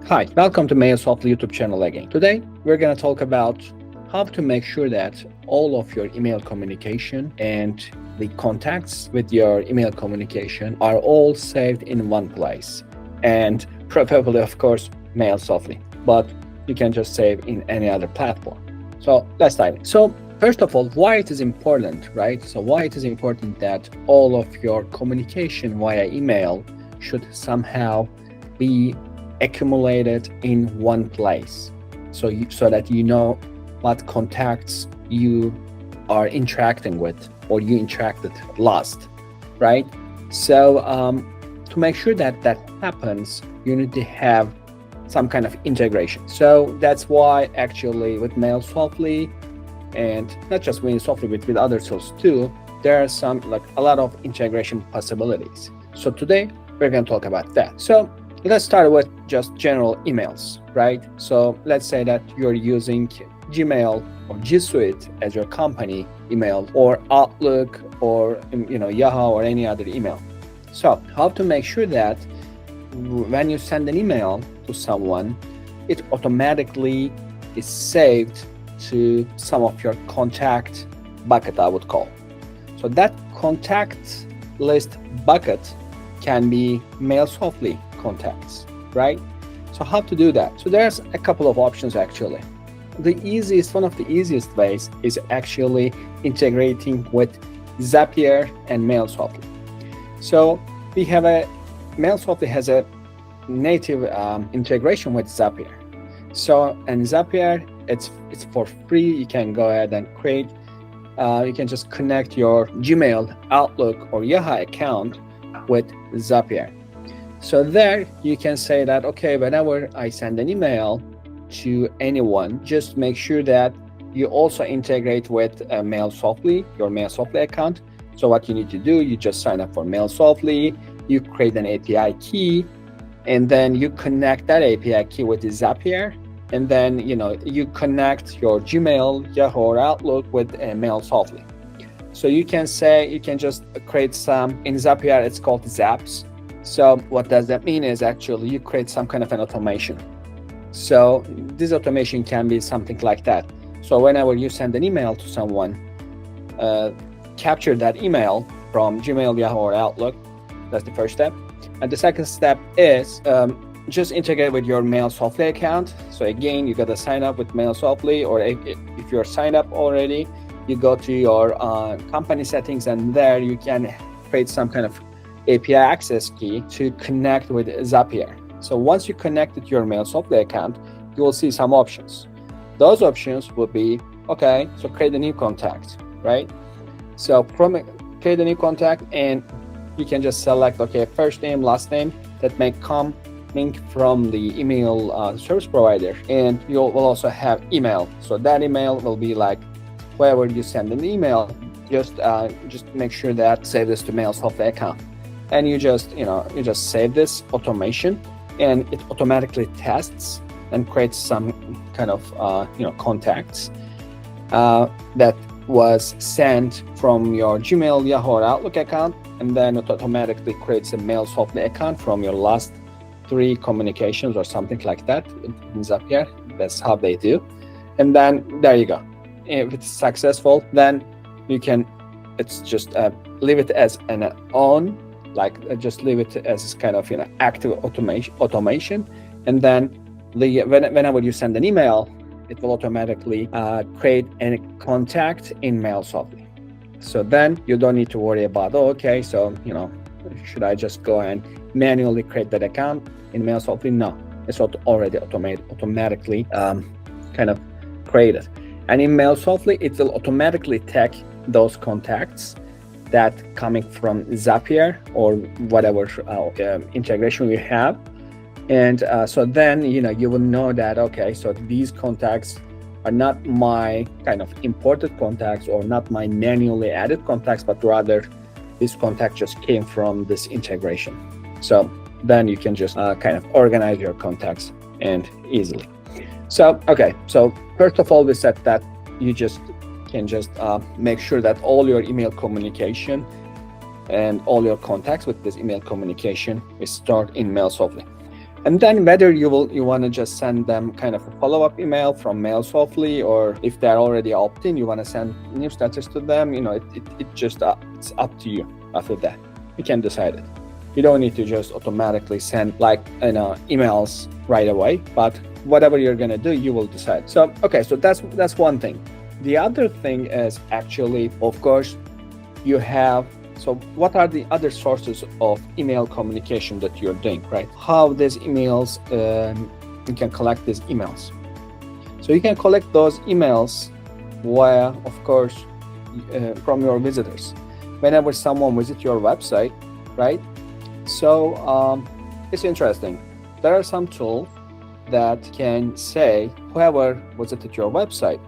Hi, welcome to Mailsoftly YouTube channel again. Today, we're going to talk about how to make sure that all of your email communication and the contacts with your email communication are all saved in one place. And preferably, of course, Mailsoftly, but you can just save in any other platform. So let's dive in. So first of all, why it is important, right? So why it is important that all of your communication via email should somehow be accumulated in one place, so that you know what contacts you are interacting with or you interacted last, right? So to make sure that that happens, you need to have some kind of integration. So that's why actually with Mailsoftly, and not just Mailsoftly, with other tools too, there are some a lot of integration possibilities. So today we're going to talk about that. So let's start with just general emails, right? So let's say that you're using Gmail or G Suite as your company email, or Outlook, or Yahoo, or any other email. So how to make sure that when you send an email to someone, it automatically is saved to some of your contact bucket, I would call. So that contact list bucket can be Mailsoftly contacts, right? So how to do that? So there's a couple of options actually. One of the easiest ways is actually integrating with Zapier and Mailsoftly. So Mailsoftly has a native integration with Zapier. So, and Zapier, it's for free. You can go ahead and create, you can just connect your Gmail, Outlook, or Yahoo account with Zapier. So there you can say that, okay, whenever I send an email to anyone, just make sure that you also integrate with Mailsoftly, your Mailsoftly account. So what you need to do, you just sign up for Mailsoftly, you create an API key, and then you connect that API key with the Zapier, and then you connect your Gmail, Yahoo, or Outlook with Mailsoftly. So you can just create some, in Zapier it's called Zaps. So what does that mean is actually you create some kind of an automation. So this automation can be something like that. So whenever you send an email to someone, capture that email from Gmail, Yahoo, or Outlook. That's the first step. And the second step is just integrate with your Mailsoftly account. So again, you got to sign up with Mailsoftly, or if you're signed up already, you go to your company settings, and there you can create some kind of API access key to connect with Zapier. So once you connect with your Mailsoftly account, you will see some options. Those options will be, okay, so create a new contact, right? So create a new contact, and you can just select, okay, first name, last name, that may come from the email service provider, and you will also have email. So that email will be like, wherever you send an email, just make sure that save this to Mailsoftly account. And you just save this automation, and it automatically tests and creates some kind of contacts that was sent from your Gmail, Yahoo, or Outlook account, and then it automatically creates a Mailsoftly account from your last 3 communications or something like that in Zapier. That's how they do. And then there you go. If it's successful, then you can leave it as an on. Just leave it as kind of active automation, and then whenever you send an email, it will automatically create a contact in Mailsoftly. So then you don't need to worry about, should I just go and manually create that account in Mailsoftly? No, it's already automatically kind of created. And in Mailsoftly, it will automatically tag those contacts that coming from Zapier or whatever integration we have. And so then, you will know that, okay, so these contacts are not my kind of imported contacts or not my manually added contacts, but rather this contact just came from this integration. So then you can just kind of organize your contacts and easily. So, okay, so first of all, we said that you can just make sure that all your email communication and all your contacts with this email communication is stored in Mailsoftly. And then whether you want to just send them kind of a follow-up email from Mailsoftly, or if they're already opt-in, you want to send newsletters to them, it just it's up to you after that. You can decide it. You don't need to just automatically send emails right away, but whatever you're going to do, you will decide. So that's one thing. The other thing is actually, of course, so what are the other sources of email communication that you're doing, right? How these emails, you can collect these emails. So you can collect those emails via, of course, from your visitors. Whenever someone visits your website, right? So it's interesting. There are some tools that can say whoever visited your website,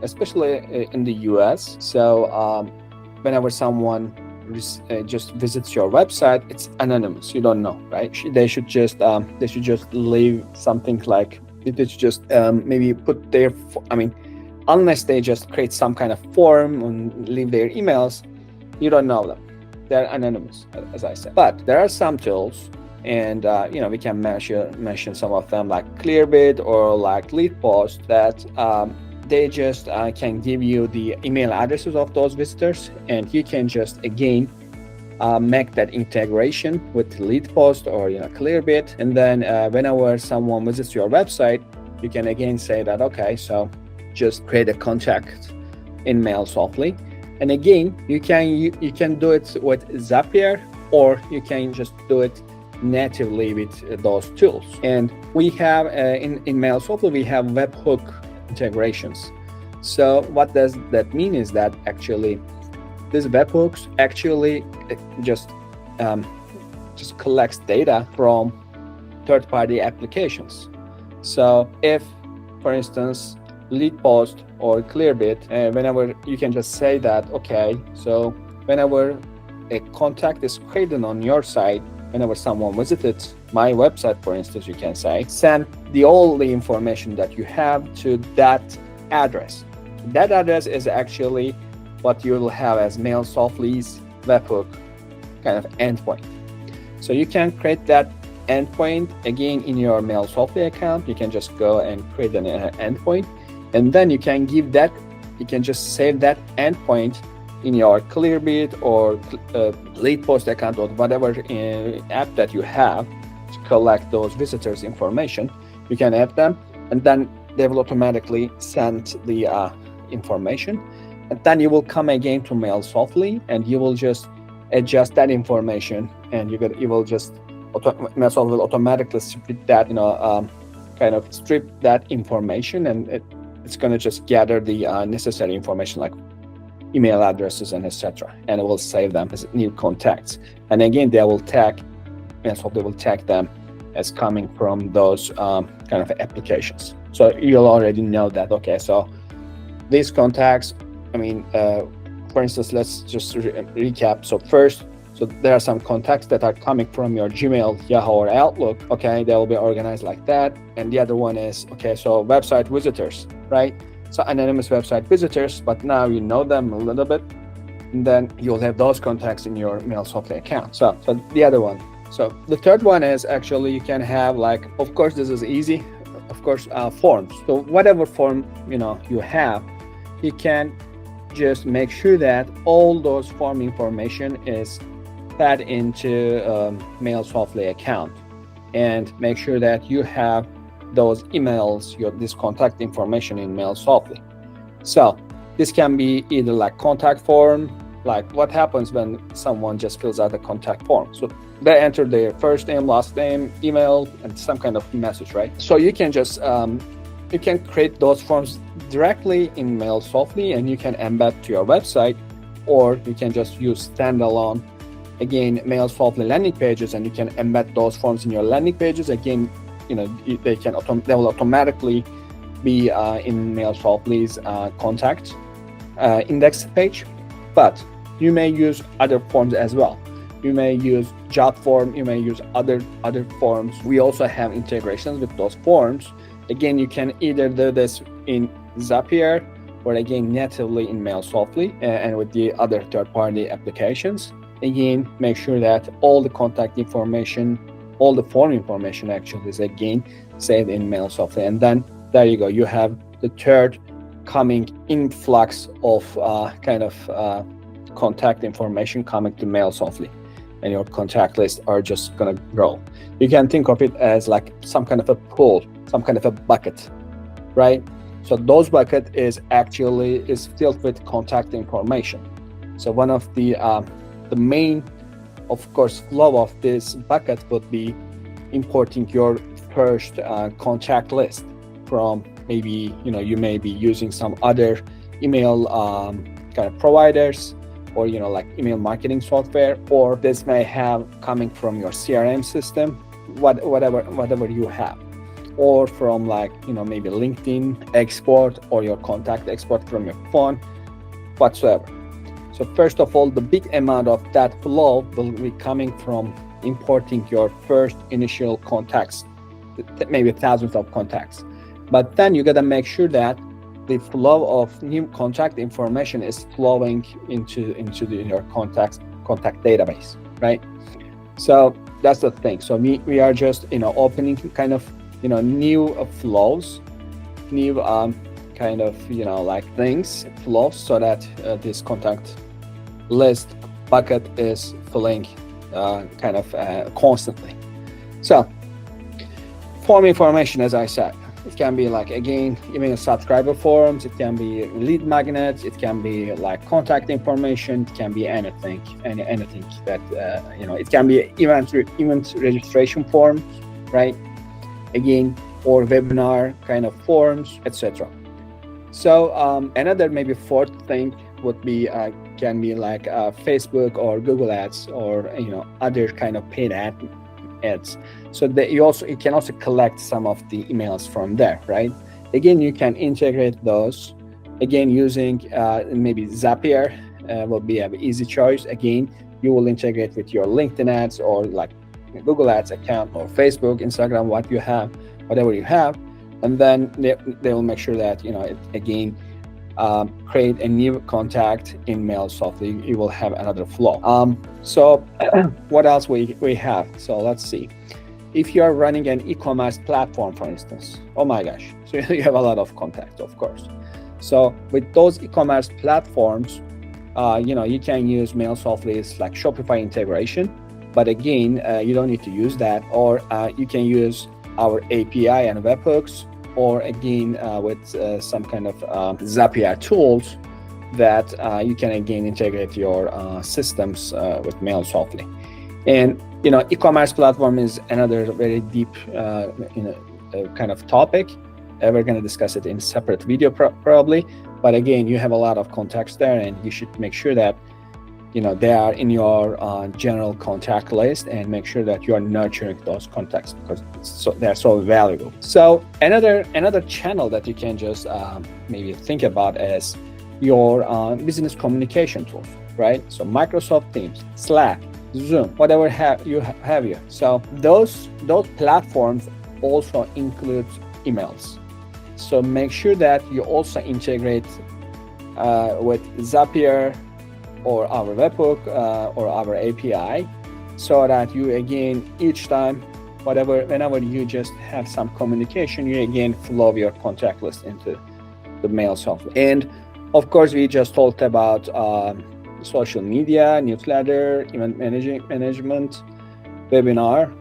especially in the US. So whenever someone just visits your website, it's anonymous. You don't know, right? They should just leave something like, they should just maybe put their, unless they just create some kind of form and leave their emails, you don't know them. They're anonymous, as I said. But there are some tools, and we can mention some of them, like Clearbit or like LeadPost, that they just can give you the email addresses of those visitors, and you can just again make that integration with LeadPost or Clearbit, and then whenever someone visits your website, you can again say that, okay, so just create a contact in Mailsoftly, and again you can do it with Zapier, or you can just do it natively with those tools. And we have in Mailsoftly we have webhook integrations. So what does that mean is that actually these webhooks actually just collects data from third-party applications. So if, for instance, LeadPost or Clearbit, whenever you can just say that, okay, so whenever a contact is created on your site, whenever someone visited my website, for instance, you can say, send all the information that you have to that address. That address is actually what you will have as Mailsoftly's webhook kind of endpoint. So you can create that endpoint again in your Mailsoftly account. You can just go and create an endpoint, and then you can just save that endpoint in your Clearbit or LeadPost account or whatever app that you have to collect those visitors' information. You can add them, and then they will automatically send the information. And then you will come again to Mailsoftly, and you will just adjust that information, and Mailsoftly will automatically strip that, kind of strip that information, and it's going to just gather the necessary information like email addresses and etc., and it will save them as new contacts. And again, Mailsoftly will tag them as coming from those kind of applications. So you'll already know that, okay, so these contacts, for instance, let's just recap. So first, there are some contacts that are coming from your Gmail, Yahoo, or Outlook. Okay, they will be organized like that. And the other one is, okay, so website visitors, right? So anonymous website visitors, but now you know them a little bit, and then you'll have those contacts in your Mailsoftly account. So the other one. So the third one is actually you can have, like, of course this is easy, of course, forms. So whatever form you have, you can just make sure that all those form information is fed into Mailsoftly account, and make sure that you have those emails, this contact information in Mailsoftly. So this can be either like contact form, like what happens when someone just fills out a contact form. So they enter their first name, last name, email, and some kind of message, right? So you can just you can create those forms directly in Mailsoftly, and you can embed to your website, or you can just use standalone, again, Mailsoftly landing pages, and you can embed those forms in your landing pages. Again, they will automatically be in Mailsoftly's contact index page, but you may use other forms as well. You may use job form, you may use other forms. We also have integrations with those forms. Again, you can either do this in Zapier, or again natively in Mailsoftly and with the other third-party applications. Again, make sure that all the contact information all the form information actually is again saved in Mailsoftly. And then there you go, you have the third coming influx of contact information coming to Mailsoftly, and your contact lists are just gonna grow. You can think of it as like some kind of a pool, some kind of a bucket, right? So those bucket is filled with contact information. So one of the main, of course, flow of this bucket would be importing your first contact list from maybe, you may be using some other email kind of providers, or like email marketing software, or this may have coming from your CRM system, whatever you have, or from maybe LinkedIn export, or your contact export from your phone, whatsoever. So first of all, the big amount of that flow will be coming from importing your first initial contacts, maybe thousands of contacts. But then you got to make sure that the flow of new contact information is flowing into your contact database, right? So that's the thing. So we are just opening kind of new flows, new flows, so that this contact list bucket is filling constantly. So form information, as I said, it can be email subscriber forms, it can be lead magnets, it can be contact information, it can be anything that it can be event registration forms, right? Again, or webinar kind of forms, etc. So another maybe fourth thing would be can be Facebook or Google Ads, or other kind of paid ads. So that you can also collect some of the emails from there, right? Again, you can integrate those. Again, using maybe Zapier will be an easy choice. Again, you will integrate with your LinkedIn ads, or Google Ads account, or Facebook, Instagram, whatever you have, and then they will make sure that create a new contact in Mailsoftly. You will have another flow. So what else we have? So let's see. If you are running an e-commerce platform, for instance, oh my gosh, so you have a lot of contacts, of course. So with those e-commerce platforms, you can use Mailsoftly's Shopify integration, but again, you don't need to use that, or you can use our API and webhooks, or again with some kind of Zapier tools that you can again integrate your systems with Mailsoftly. And e-commerce platform is another very deep kind of topic. We're going to discuss it in separate video probably, but again, you have a lot of contacts there, and you should make sure that they are in your general contact list, and make sure that you are nurturing those contacts, because they're so valuable. So another channel that you can just maybe think about is your business communication tools, right? So Microsoft Teams, Slack, Zoom, whatever you have here. So those platforms also include emails. So make sure that you also integrate with Zapier, or our webhook, or our API, so that you again, each time, whenever you just have some communication, you again flow your contact list into the Mailsoftly. And of course, we just talked about social media, newsletter, event management, webinar.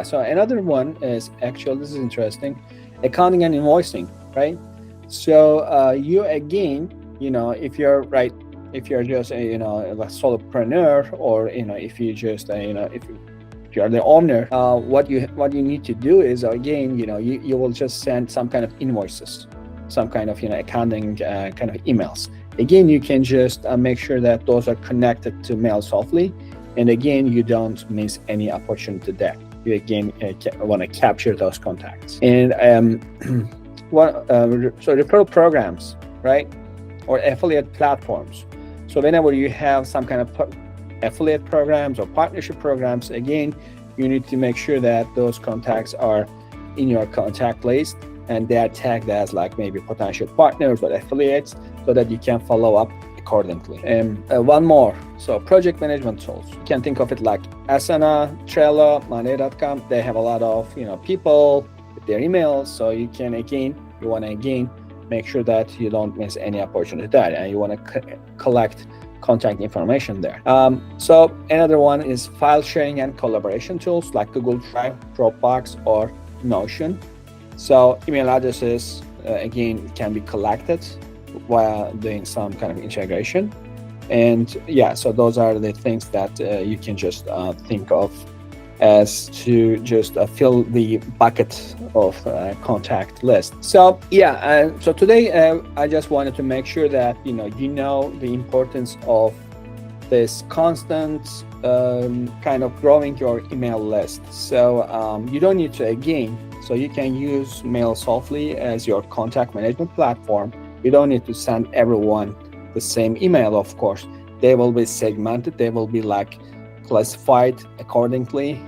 So another one is actually, this is interesting, accounting and invoicing, right? So you again, if you're just a solopreneur, or if you just if you are the owner, what you need to do is again you will just send some kind of invoices, some kind of accounting kind of emails. Again, you can just make sure that those are connected to Mailsoftly, and again, you don't miss any opportunity there. You again want to capture those contacts. And so referral programs, right, or affiliate platforms. So whenever you have some kind of affiliate programs or partnership programs, again, you need to make sure that those contacts are in your contact list, and they are tagged as maybe potential partners or affiliates, so that you can follow up accordingly. And one more, so project management tools. You can think of it like Asana, Trello, Monday.com. They have a lot of people with their emails, so you want to make sure that you don't miss any opportunity there, and you want to collect contact information there. So another one is file sharing and collaboration tools like Google Drive, Dropbox, or Notion. So email addresses, again, can be collected while doing some kind of integration. And yeah, so those are the things that you can just think of as to just fill the bucket of contact list. So yeah, so today I just wanted to make sure that you know the importance of this constant kind of growing your email list. So you don't need to so you can use Mailsoftly as your contact management platform. You don't need to send everyone the same email, of course. They will be segmented, they will be like classified accordingly,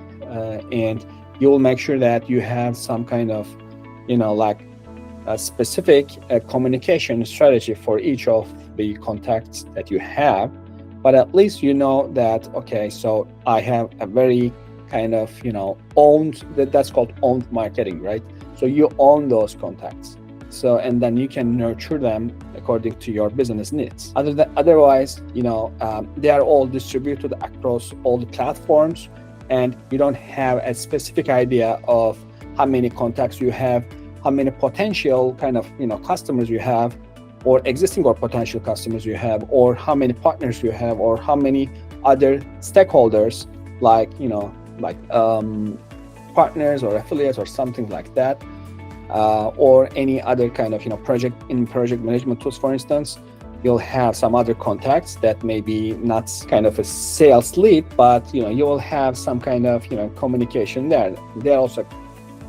and you will make sure that you have some kind of like a specific communication strategy for each of the contacts that you have. But at least you know that, okay, so I have a very kind of owned, that's called owned marketing, right? So you own those contacts, so and then you can nurture them according to your business needs. Otherwise, they are all distributed across all the platforms, and you don't have a specific idea of how many contacts you have, how many potential kind of customers you have, or existing or potential customers you have, or how many partners you have, or how many other stakeholders like partners or affiliates or something like that, or any other kind of project management tools. For instance, you'll have some other contacts that may be not kind of a sales lead, but you will have some kind of communication there. They're also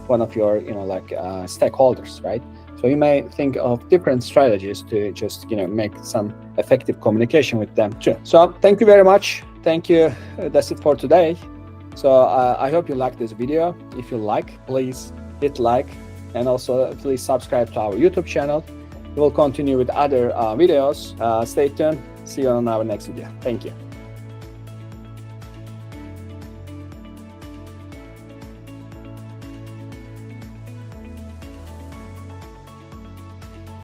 one of your stakeholders, right? So you may think of different strategies to just make some effective communication with them too. So thank you very much. Thank you. That's it for today. So I hope you like this video. If you like, please hit like, and also please subscribe to our YouTube channel. We will continue with other videos. Stay tuned. See you on our next video. Thank you.